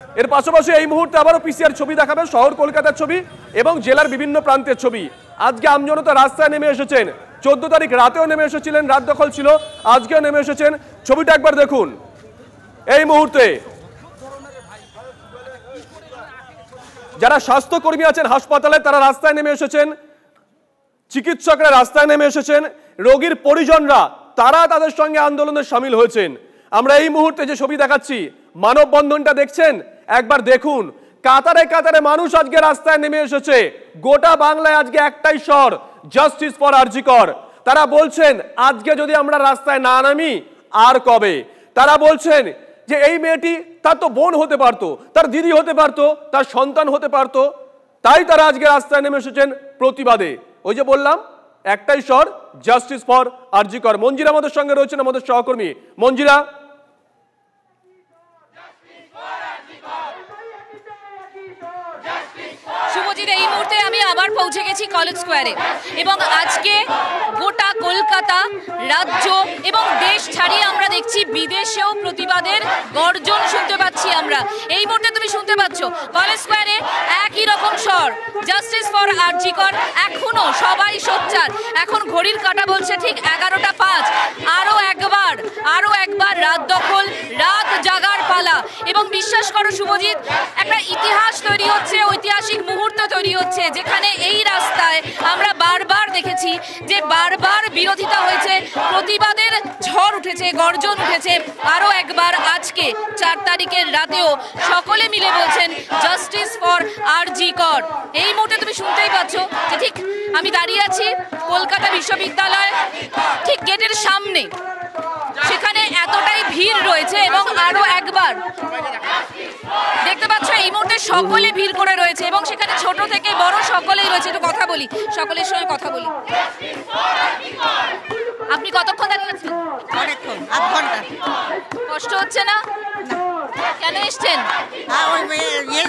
এর পাশাপাশি এই মুহূর্তে আবারও পিসিআর ছবি দেখাবে, শহর কলকাতার ছবি এবং জেলার বিভিন্ন প্রান্তের ছবি। আজকে আমজনতা রাস্তায় নেমে এসেছেন, 14 তারিখ রাতেও নেমে এসেছিলেন, রাত দখল ছিল, আজকেও নেমে এসেছেন। ছবিটা একবার দেখুন। এই মুহূর্তে যারা স্বাস্থ্যকর্মী আছেন হাসপাতালে তারা রাস্তায় নেমে এসেছেন, চিকিৎসকরা রাস্তায় নেমে এসেছেন, রোগীর পরিজনরা তারা তাদের সঙ্গে আন্দোলনে সামিল হয়েছেন। আমরা এই মুহূর্তে যে ছবি দেখাচ্ছি, মানববন্ধনটা দেখছেন, একবার দেখুন। কাতারে কাতারে মানুষ আজকে রাস্তায় নেমে এসেছে। গোটা বাংলায় আজকে একটাই স্বর, জাস্টিস ফর আরজি কর। তারা বলছেন আজকে যদি আমরা রাস্তায় না নামি আর কবে। তারা বলছেন যে এই মেয়েটি তার তো বোন হতে পারতো, তার দিদি হতে পারতো, তার সন্তান হতে পারতো, তাই তারা আজকে রাস্তায় নেমে এসেছেন প্রতিবাদে। ওই যে বললাম একটাই স্বর, জাস্টিস ফর আরজি কর। মঞ্জিরা আমাদের সঙ্গে রয়েছেন, আমাদের সহকর্মী। মঞ্জিরা, শুভজিৎ, এই মুহূর্তে আমি আবার পৌঁছে গেছি কলেজ স্কোয়ারে এবং আজকে গোটা কলকাতা রাজ্য এবং দেশ ছাড়িয়ে আমরা দেখছি বিদেশেও প্রতিবাদের গর্জন শুনতে পাচ্ছি আমরা। এই মুহূর্তে তুমি শুনতে পাচ্ছ কলেজ স্কোয়ারে একই রকম স্বর, জাস্টিস ফর আরজি কর। এখনো সবাই সোচ্চার। এখন ঘড়ির কাঁটা বলছে ঠিক 11টা 5। আরো একবার রাত দখল, রাত জাগার পালা। এবং বিশ্বাস করো শুভজিৎ, একটা ইতিহাস তৈরি হচ্ছে, ঐতিহাসিক মুহূর্ত তৈরি হচ্ছে, যেখানে এই রাস্তায় আমরা বারবার দেখেছি যে বারবার বিরোধিতা হয়েছে, প্রতিবাদের ঝড় উঠেছে, গর্জন উঠেছে। আরো একবার আজকে 4 তারিখের রাতেও সকলে মিলে বলছেন জাস্টিস ফর আরজি কর। এই মুহূর্তে তুমি শুনতেই পাচ্ছ যে ঠিক আমি দাঁড়িয়ে আছি কলকাতা বিশ্ববিদ্যালয় ঠিক গেটের সামনে, সেখানে এতটাই ভিড় রয়েছে এবং আরো একবার দেখতে পাচ্ছ এই মুহূর্তে সকলে ভিড় করে রয়েছে এবং সেখানে ছোট থেকে বড় সকলেই রয়েছে। একটু কথা বলি, সকলের সঙ্গে কথা বলি। আপনি কতক্ষণ দাঁড়িয়ে আছেন? অনেকক্ষণ, আধ ঘন্টা। কষ্ট হচ্ছে না? কেন এসছেন?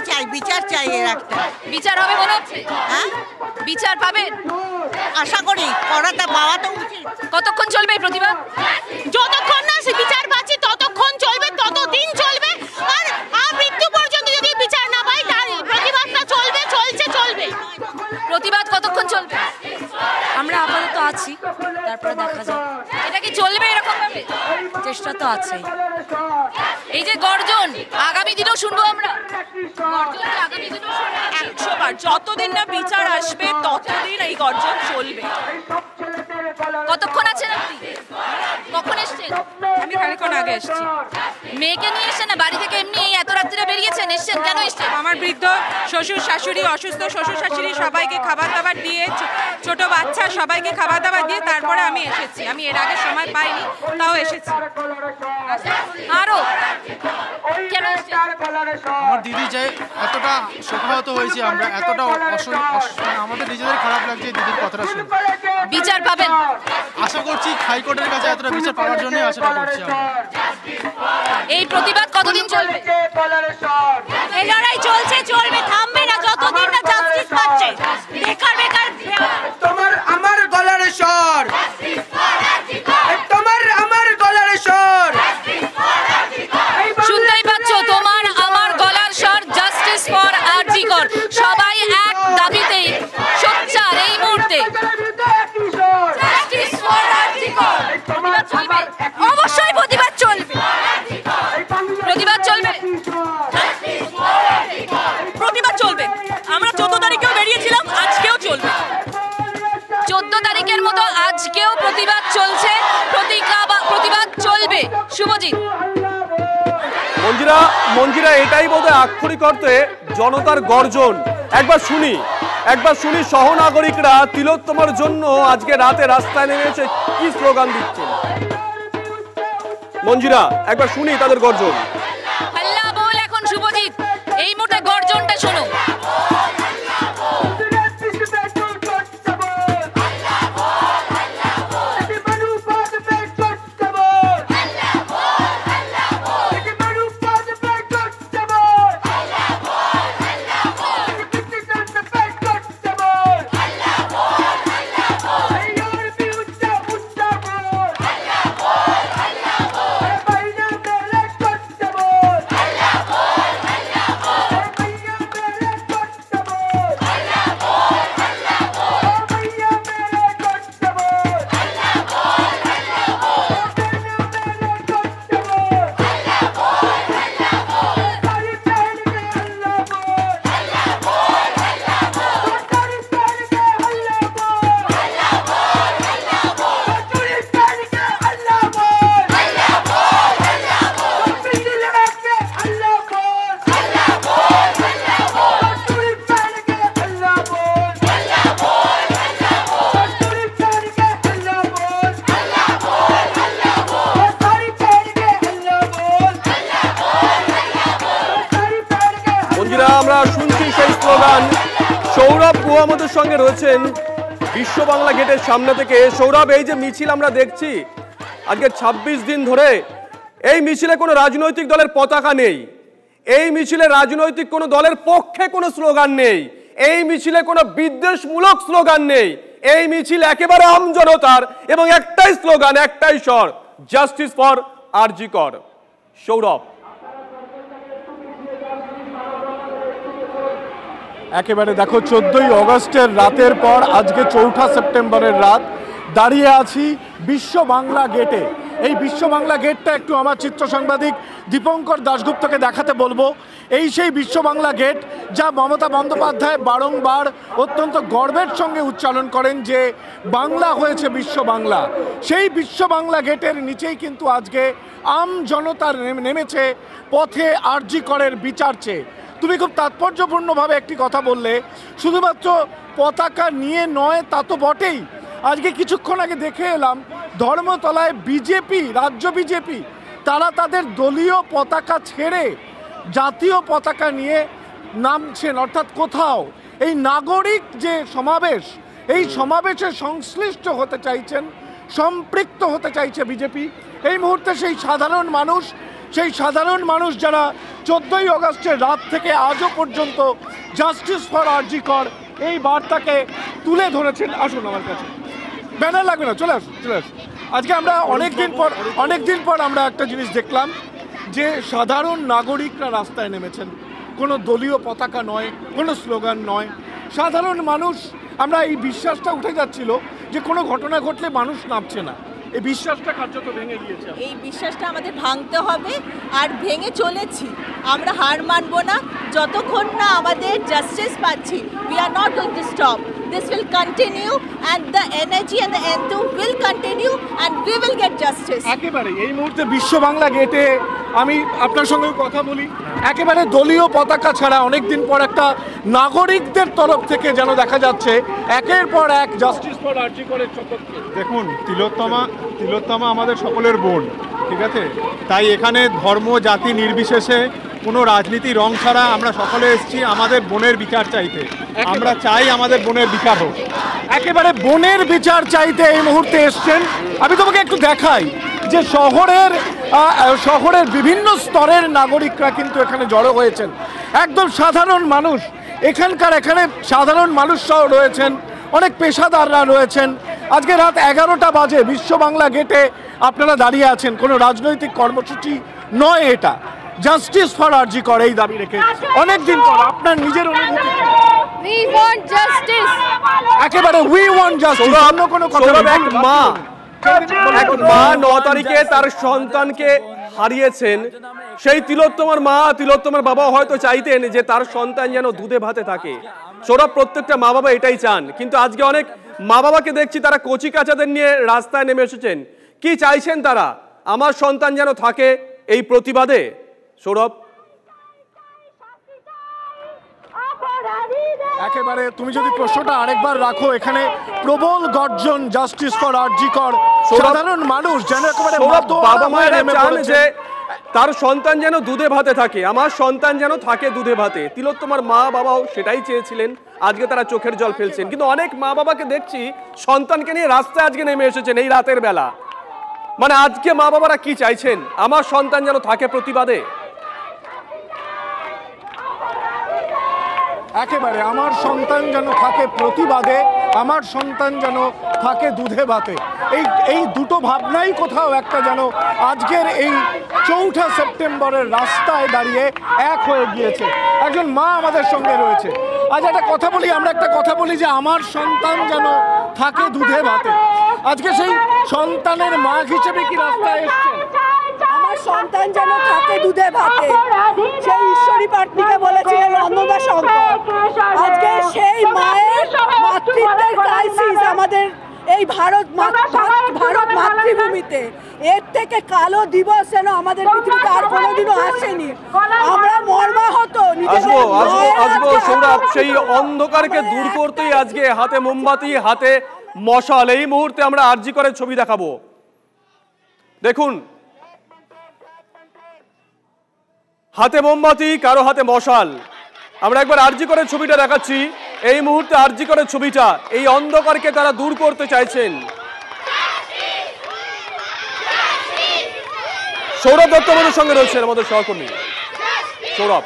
চাই, বিচার চাই। এর একটা বিচার হবে মনে হচ্ছে? হ্যাঁ, বিচার পাবেন আশা করি। করাটা পাওয়া তো উচিত। কতক্ষণ চলবে এই প্রতিবাদ? যতক্ষণ না সে বিচার পাচ্ছি ততক্ষণ চলবে, ততদিন চলবে। আর মৃত্যু পর্যন্ত যদি বিচার না পাই তার প্রতিবাদটা চলবে, চলবে। প্রতিবাদ কতক্ষণ চলবে? আমরা আপাতত আছি, তারপরে দেখা যাক। এটা কি চলবে এরকম ভাবে? চেষ্টা তো আছে। এই যে গর্জন, আগামী দিনেও শুনবো আমরা। গর্জন কি আগামী দিনেও শুনবো? 100 বার। যতদিন না বিচার আসবে ততদিন এই গর্জন চলবে। কতক্ষণ আছেন আপনি? কখন এসছেন? আমি খানিকক্ষণ আগে এসেছি। মেয়েকে নিয়ে এসছেন না বাড়ি থেকে এমনি এই এত রাত্রিরে বেরিয়েছেন? এসছেন কেন? এসছেন আমার বৃদ্ধ শ্বশুর শাশুড়ি, অসুস্থ শ্বশুর শাশুড়ি সবাইকে খাবার দাবার দিয়ে, ছোট বাচ্চা সবাইকে খাবার দাবার দিয়ে তারপরে আমি এসেছি। আমি এর আগে সময় পাইনি, তাও এসেছি। আরো কেন এসছেন? আমার দিদি যে এতটা শোকাহত হয়েছে, আমরা এতটা আমাদের নিজেদের খারাপ লাগছে দিদির কথাটা শুনে। বিচার পাবেন? আশা করছি হাইকোর্টের কাছে এতটা বিচার পাওয়ার জন্যই আশাটা করছি আমরা। এই প্রতিবাদ কতদিন চলবে? এই লড়াই চলছে, চলবে, থামবে না যতদিন না জাস্টিস পাচ্ছে। বেকার তোমার আমার গলার স্বর, তোমার আমার গলার স্বর। শুনতেই পাচ্ছ, তোমার আমার গলার স্বর, জাস্টিস ফর আরজি কর। সবাই এক দাবিতেই সোচ্চার এই মুহূর্তে। জাস্টিস ফর আরজি কর। প্রতিবাদ চলবে? অবশ্যই প্রতিবাদ চলবে। প্রতিবাদ চলবে? প্রতিবাদ চলবে। আমরা 14 তারিখেও বেরিয়েছিলাম, আজকেও চলবে। 14 তারিখের মতো আজকেও প্রতিবাদ চলছে, প্রতিবাদ চলবে। শুভজিৎ, মঞ্জিরা এটাই বোধহয় আক্ষরিক অর্থে জনতার গর্জন। একবার শুনি সহনাগরিকরা তিলোত্তমার জন্য আজকে রাতে রাস্তায় নেমেছে, কি স্লোগান দিচ্ছেন। মঞ্জিরা, একবার শুনি তাদের গর্জন। হাল্লা বল এখন শুভজিৎ, এই মুহূর্তে গর্জনটা শোনো। স্লোগান। সৌরভ গুহ আমাদের সঙ্গে রয়েছেন বিশ্ব বাংলা গেটের সামনে থেকে। সৌরভ, এই যে মিছিল আমরা দেখছি আজকে 26 দিন ধরে, এই মিছিলে কোনো রাজনৈতিক দলের পতাকা নেই, এই মিছিলে রাজনৈতিক কোনো দলের পক্ষে কোনো স্লোগান নেই, এই মিছিলে কোনো বিদ্বেষমূলক স্লোগান নেই, এই মিছিল একেবারে আমজনতার এবং একটাই স্লোগান, একটাই স্বর, জাস্টিস ফর আরজি কর। সৌরভ, একেবারে দেখো 14ই অগস্টের রাতের পর আজকে 4ঠা সেপ্টেম্বরের রাত, দাঁড়িয়ে আছি বিশ্ব বাংলা গেটে। এই বিশ্ব বাংলা গেটটা একটু আমার চিত্র সাংবাদিক দীপঙ্কর দাশগুপ্তকে দেখাতে বলবো। এই সেই বিশ্ব বাংলা গেট যা মমতা বন্দ্যোপাধ্যায় বারংবার অত্যন্ত গর্বের সঙ্গে উচ্চারণ করেন যে বাংলা হয়েছে বিশ্ব বাংলা। সেই বিশ্ব বাংলা গেটের নিচেই কিন্তু আজকে আম জনতা নেমেছে পথে আরজি করের বিচার চেয়ে। তুমি খুব তাৎপর্যপূর্ণভাবে একটি কথা বললে, শুধুমাত্র পতাকা নিয়ে নয় তা তো বটেই। আজকে কিছুক্ষণ আগে দেখে এলাম ধর্মতলায় বিজেপি, রাজ্য বিজেপি, তারা তাদের দলীয় পতাকা ছেড়ে জাতীয় পতাকা নিয়ে নামছেন। অর্থাৎ কোথাও এই নাগরিক যে সমাবেশ, এই সমাবেশে সংশ্লিষ্ট হতে চাইছেন, সম্পৃক্ত হতে চাইছে বিজেপি। এই মুহূর্তে সেই সাধারণ মানুষ যারা 14ই অগস্টের রাত থেকে আজও পর্যন্ত জাস্টিস ফর আরজি কর এই বার্তাকে তুলে ধরেছেন। আসুন আমার কাছে, ব্যানার লাগবে না, চলে আসুন। আজকে আমরা অনেকদিন পর আমরা একটা জিনিস দেখলাম যে সাধারণ নাগরিকরা রাস্তায় নেমেছেন, কোনো দলীয় পতাকা নয়, কোনো স্লোগান নয়, সাধারণ মানুষ। আমরা এই বিশ্বাসটা উঠে যাচ্ছিল যে কোনো ঘটনা ঘটলে মানুষ নামছে না, এই বিশ্বাসটা কার্যত ভেঙে গিয়েছে। এই বিশ্বাসটা আমাদের ভাঙতে হবে, আর ভেঙে চলেছি। আমরা হার মানব না যতক্ষণ না আমাদের জাস্টিস পাচ্ছি। We are not going to stop. This will continue and the energy and the enthusiasm will continue and we will get justice. একেবারে এই মুহূর্তে বিশ্ব বাংলা গেটে আমি আপনার সঙ্গে কথা বলি, একেবারে দলীয় পতাকা ছাড়া অনেকদিন পর একটা নাগরিকদের তরফ থেকে যেন দেখা যাচ্ছে একের পর এক জাস্টিস ফর আরজি করের চক্রকে। দেখুন, তিলোত্তমা আমাদের সকলের বোন, ঠিক আছে? তাই এখানে ধর্ম জাতি নির্বিশেষে কোনো রাজনীতি রং ছাড়া আমরা সকলে এসেছি আমাদের বোনের বিচার চাইতে। আমরা চাই আমাদের বোনের বিচার হোক। একেবারে বোনের বিচার চাইতে এই মুহূর্তে এসছেন। আমি তোমাকে একটু দেখাই যে শহরের বিভিন্ন স্তরের নাগরিকরা কিন্তু এখানে জড়ো হয়েছেন, একদম সাধারণ মানুষ। এখানে সাধারণ মানুষ সহ রয়েছেন, অনেক পেশাদাররা রয়েছেন। আজকে রাত 11টা বাজে বিশ্ব বাংলা গেটে আপনারা দাঁড়িয়ে আছেন। কোনো রাজনৈতিক কর্মসূচি নয় এটা, জাস্টিস ফর আরজি কর এই দাবি রেখে অনেকদিন পর আপনার নিজের অনুভূতি। We want justice. একেবারে উই ওয়ান্ট জাস্টিস, অন্য কোনো কথা না। এক মা 9 তারিখে তার সন্তানকে হারিয়েছেন। সেই তিলোত্তমার মা, তিলোত্তমার বাবা হয়তো চাইতেন যে তার সন্তান যেন দুধে ভাতে থাকে। সৌরভ, প্রত্যেকটা মা বাবা এটাই চান, কিন্তু আজকে অনেক মা বাবাকে দেখছি তারা কচি কাচাদের নিয়ে রাস্তায় নেমে এসেছেন। কি চাইছেন তারা? আমার সন্তান যেন থাকে এই প্রতিবাদে। সৌরভ, একেবারে তুমি যদি প্রশ্নটা আরেকবার রাখো, এখানে প্রবল গর্জন জাস্টিস ফর আরজি কর। সাধারণ মানুষ যেন একেবারে বাবা মায়েরা চান যে তার সন্তান যেন দুধে ভাতে থাকে, আমার সন্তান যেন থাকে দুধে ভাতে। তিলোত্তমার মা বাবাও সেটাই চেয়েছিলেন, আজকে তারা চোখের জল ফেলছেন। কিন্তু অনেক মা বাবাকে দেখছি সন্তানকে নিয়ে রাস্তায় আজকে নেমে এসেছেন এই রাতের বেলা। মানে আজকে মা বাবারা কি চাইছেন? আমার সন্তান যেন থাকে প্রতিবাদে। একেবারে আমার সন্তান যেন থাকে প্রতিবাদে, আমার সন্তান যেন থাকে দুধে ভাতে। এই দুটো ভাবনাই কোথাও একটা যেন আজকের এই 4ঠা সেপ্টেম্বরের রাস্তায় দাঁড়িয়ে এক হয়ে গিয়েছে। একজন মা আমাদের সঙ্গে রয়েছে। আজ একটা কথা বলি, আমরা একটা কথা বলি যে আমার সন্তান যেন থাকে দুধে ভাতে। আজকে সেই সন্তানের মা হিসেবে কি রাস্তায় এসছেন? আমার সন্তান যেন থাকে দুধে ভাতে, সেই ঈশ্বরী পাটনিকে বলেছিলেন অন্নদা শঙ্কর। আজকে সেই মায়ের মাতৃত্বের ক্রাইসিস আমাদের এই ভারত মাতৃভূমিতে। এর থেকে কালো দিবস যেন আমাদের পৃথিবীতে আর কোনোদিনও আসেনি। আমরা মর্মাহত। আসবো সৌরভ, সেই অন্ধকারকে দূর করতেই আজকে হাতে মোমবাতি, হাতে মশাল। এই মুহূর্তে আমরা আরজি করের ছবি দেখাবো। দেখুন, হাতে মোমবাতি, কারো হাতে মশাল। আমরা একবার আরজি করে ছবিটা দেখাচ্ছি। এই মুহূর্তে আরজি করে ছবিটা, এই অন্ধকারকে তারা দূর করতে চাইছেন। সৌরভ দত্ত আমাদের সঙ্গে রয়েছেন, আমাদের সহকর্মী সৌরভ।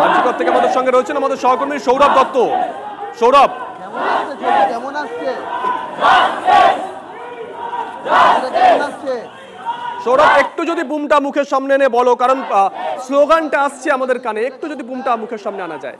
আরজিকর থেকে আমাদের সঙ্গে রয়েছেন আমাদের সহকর্মী সৌরভ দত্ত। সৌরভ, কেমন আসছে? সৌরভ একটু যদি বুমটা মুখের সামনে এনে বলো, কারণ স্লোগানটা আসছে আমাদের কানে, একটু যদি বুমটা মুখের সামনে আনা যায়।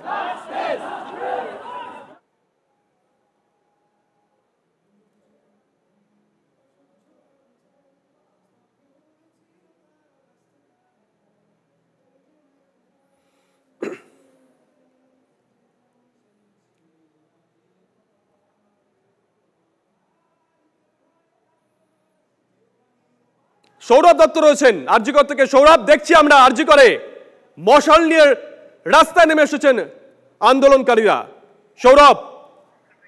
সৌরভ দত্ত রয়েছেন আরজিকর থেকে। সৌরভ, দেখছি আমরা আরজিকরে মশাল নিয়ে রাস্তায় নেমে এসেছেন আন্দোলনকারীরা। সৌরভ,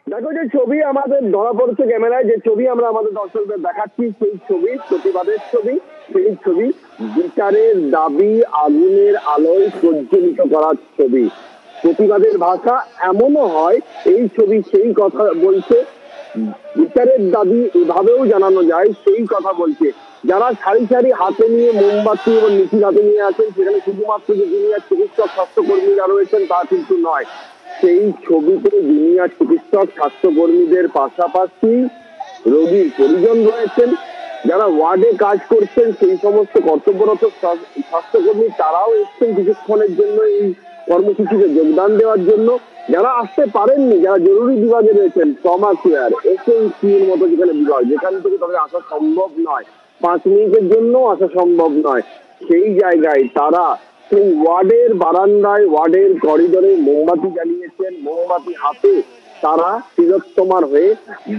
দেখো যে ছবি আমাদের ধরা পড়ছে ক্যামেরায়, যে ছবি আমরা আমাদের দর্শকদের দেখাচ্ছি, সেই ছবি প্রতিবাদের ছবি, সেই ছবি বিচারের দাবি আগুনের আলোয় প্রজ্বলিত করার ছবি। প্রতিবাদের ভাষা এমনও হয়, এই ছবি সেই কথা বলছে, বিচারের দাবি এভাবেও জানানো যায়, সেই কথা বলছে। যারা সারি সারি হাতে নিয়ে মোমবাতি এবং মিছিল হাতে নিয়ে আছেন, সেখানে শুধুমাত্র যে জুনিয়র চিকিৎসক স্বাস্থ্যকর্মীরা রয়েছেন তা কিন্তু নয়। সেই ছবিতে জুনিয়র চিকিৎসক স্বাস্থ্যকর্মীদের পাশাপাশি রোগীর পরিজন রয়েছেন, যারা ওয়ার্ডে কাজ করছেন সেই সমস্ত কর্তব্যরত স্বাস্থ্যকর্মী, তারাও এসছেন কিছুক্ষণের জন্য এই কর্মসূচিতে যোগদান দেওয়ার জন্য। যারা আসতে পারেননি, যারা জরুরি বিভাগে রয়েছেন, ট্রমা কেয়ার, এসএনসির মতো যেখানে বিভাগ, যেখান থেকে তাদের আসা সম্ভব নয়, 5 মিনিটের জন্য আসা সম্ভব নয়, সেই জায়গায় তারা সেই ওয়ার্ডের বারান্দায়, ওয়ার্ডের করিডোরে মোমবাতি জ্বালিয়েছেন। মোমবাতি হাতে তারা তিলোত্তমার হয়ে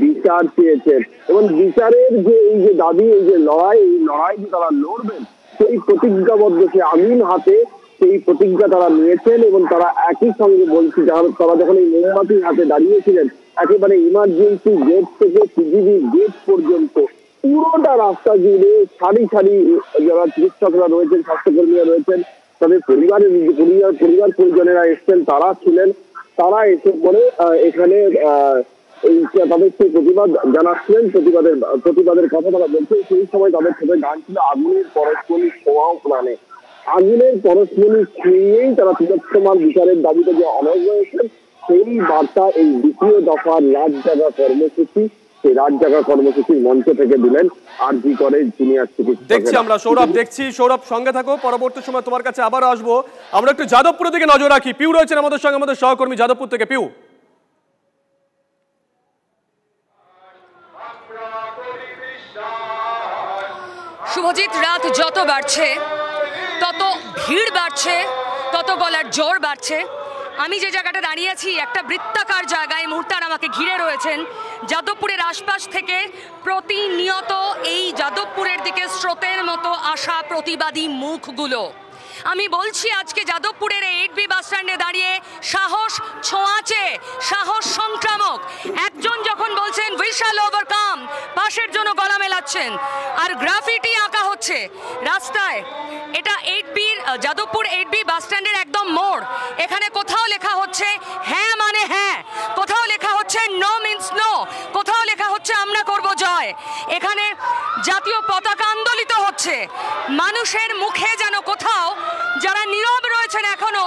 বিচার চেয়েছেন এবং বিচারের যে এই যে দাবি, এই যে লড়াই, এই লড়াই যে তারা লড়বেন, সেই প্রতিজ্ঞাবদ্ধ, সে আমিন হাতে সেই প্রতিজ্ঞা তারা নিয়েছেন। এবং তারা একই সঙ্গে বলছি, তারা যখন এই মোমবাতি হাতে দাঁড়িয়েছিলেন, একেবারে ইমার্জেন্সি গেট থেকে সিজিবি গেট পর্যন্ত পুরোটা রাস্তা জুড়ে সারি সারি যারা চিকিৎসকরা রয়েছেন, স্বাস্থ্যকর্মীরা রয়েছেন, তাদের পরিবার পরিজনেরা এসছেন, তারা ছিলেন। তারা এসে পরে এখানে তাদের সেই প্রতিবাদ জানাচ্ছিলেন, প্রতিবাদের কথা তারা বলছেন। সেই সময় তাদের সাথে গান ছিল আগুনের পরশমণি ছোঁয়াও প্রাণে। আগুনের পরশমণি ছুঁয়েই তারা তিলোত্তমার বিচারের দাবিতে যে অনড় রয়েছেন, সেই বার্তা এই দ্বিতীয় দফার রাত জাগা কর্মসূচি, সেই রাত জাগা কর্মসূচির মঞ্চ থেকে দিলেন আরজি করে জুনিয়র চিকিৎসক। দেখছি আমরা সৌরভ, দেখছি সৌরভ, সঙ্গে থাকো, পরবর্তী সময় তোমার কাছে আবার আসবো। আমরা একটু যাদবপুরের দিকে নজর রাখি। পিউ রয়েছেন আমাদের সঙ্গে, আমাদের সহকর্মী যাদবপুর থেকে। পিউ, শুভজিৎ, রাত যত বাড়ছে তত ভিড় বাড়ছে, তত গলার জোর বাড়ছে। আমি যে জায়গাটা দাঁড়িয়ে আছি একটা বৃত্তাকার জায়গায়, মুহূর্তে আমাকে ঘিরে রয়েছেন যাদবপুরের আশপাশ থেকে প্রতিনিয়ত এই যাদবপুরের দিকে স্রোতের মতো আসা প্রতিবাদী মুখগুলো। আমি বলছি আজকে যাদবপুরের 8B বাস স্ট্যান্ডে দাঁড়িয়ে সাহস ছোঁয়াচে, সাহস সংক্রামক। একজন যখন বলছেন উই শ্যাল ওভারকাম, পাশের জন্য গলা মেলাচ্ছেন, আর গ্রাফিটি আঁকা হচ্ছে রাস্তায়। এটা যাদবপুর 8B বাস স্ট্যান্ডের একদম মোড়। এখানে কোথাও লেখা হচ্ছে হ্যাঁ মানে হ্যাঁ, কোথাও লেখা হচ্ছে নো মিন্স নো, কোথাও লেখা হচ্ছে আমরা করব জয়। এখানে জাতীয় পতাকা আন্দোলিত হচ্ছে। মানুষের মুখে যেন কোথাও, যারা নীরব রয়েছেন এখনো,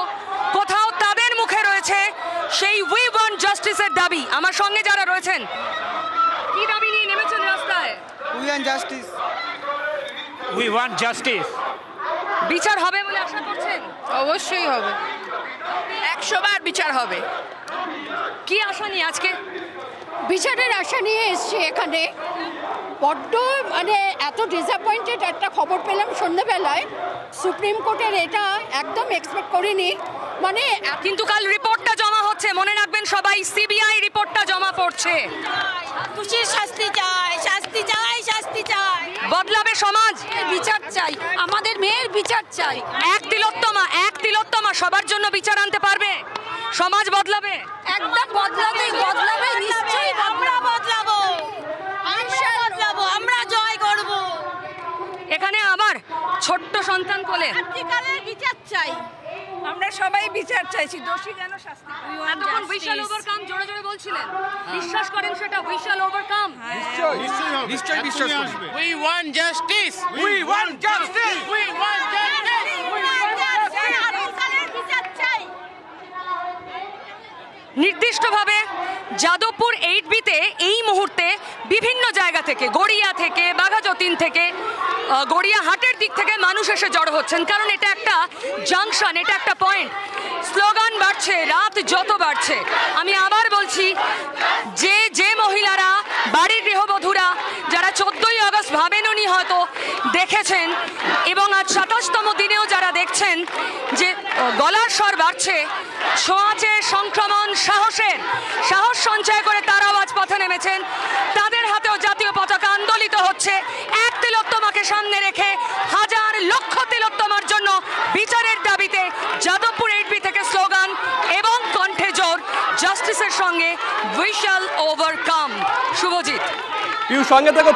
কোথাও তাদের মুখে রয়েছে সেই উই ওয়ান্ট জাস্টিসের দাবি। আমার সঙ্গে যারা রয়েছেন, কি দাবি নিয়ে নেমেছেন রাস্তায়? We want justice. We want justice. বিচার হবে বলে আশা করছেন? অবশ্যই হবে, 100 বার বিচার হবে। কি আশা নিয়ে আজকে? বিচারের আশা নিয়ে এসছি এখানে। বড্ড মানে এত ডিসঅ্যাপয়েন্টেড একটা খবর পেলাম সন্ধ্যেবেলায়, সুপ্রিম কোর্টের, এটা একদম এক্সপেক্ট করিনি। মানে কিন্তু কাল রিপোর্টটা জমা হচ্ছে, মনে রাখবেন সবাই, সিবিআই রিপোর্টটা জমা পড়ছে। খুশির শাস্তি চাই, শাস্তি চাই, শাস্তি চাই। বদলাবে সমাজ, বিচার চাই, আমাদের মেয়ের বিচার চাই। এক তিলোত্তমা সবার জন্য বিচার আনতে পারবে, সমাজ বদলাবে। একদম বদলাবে, নিশ্চয়ই বলে? সত্যিকারের বিচার চাই, আমরা সবাই বিচার চাইছি, দোষী কেন শাস্তি। এতক্ষণ উই শ্যাল ওভারকাম জোরে জোরে বলছিলেন, বিশ্বাস করেন সেটা? We shall overcome. নিশ্চয়ই বিশ্বাস করবে। We want justice. We want justice. We want justice. বিচার চাই। নির্দিষ্টভাবে যাদবপুর 8বিতে এই মুহূর্তে বিভিন্ন জায়গা থেকে, গড়িয়া থেকে, বাঘাযতীন থেকে, গড়িয়াহাটের দিক থেকে মানুষ এসে জড়ো হচ্ছেন, কারণ এটা একটা জাংশন, এটা একটা পয়েন্ট। স্লোগান বাড়ছে, রাত যত বাড়ছে। আমি আবার বলছি, যে মহিলারা, বাড়ির গৃহবধূরা যারা 14ই আগস্ট ভাবেননি হয়তো দেখেছেন, এবং আজ 27তম দিনেও যারা দেখছেন যে গলার স্বর বাড়ছে, ছোঁয়াচে সংক্রমণ সাহস সঞ্চয় করে তারা আজ পথে নেমেছেন, তাদের হাতেও জাতীয় পতাকা আন্দোলিত হচ্ছে। এক তিলোত্তমাকে সামনে রেখে হাজার লক্ষ তিলোত্তমার জন্য বিচারের দাবিতে যাদবপুর 8বি থেকে স্লোগান এবং কণ্ঠে জোর জাস্টিসের সঙ্গে উই শ্যাল ওভারকাম। শুভজিৎ, সঙ্গে থাকো।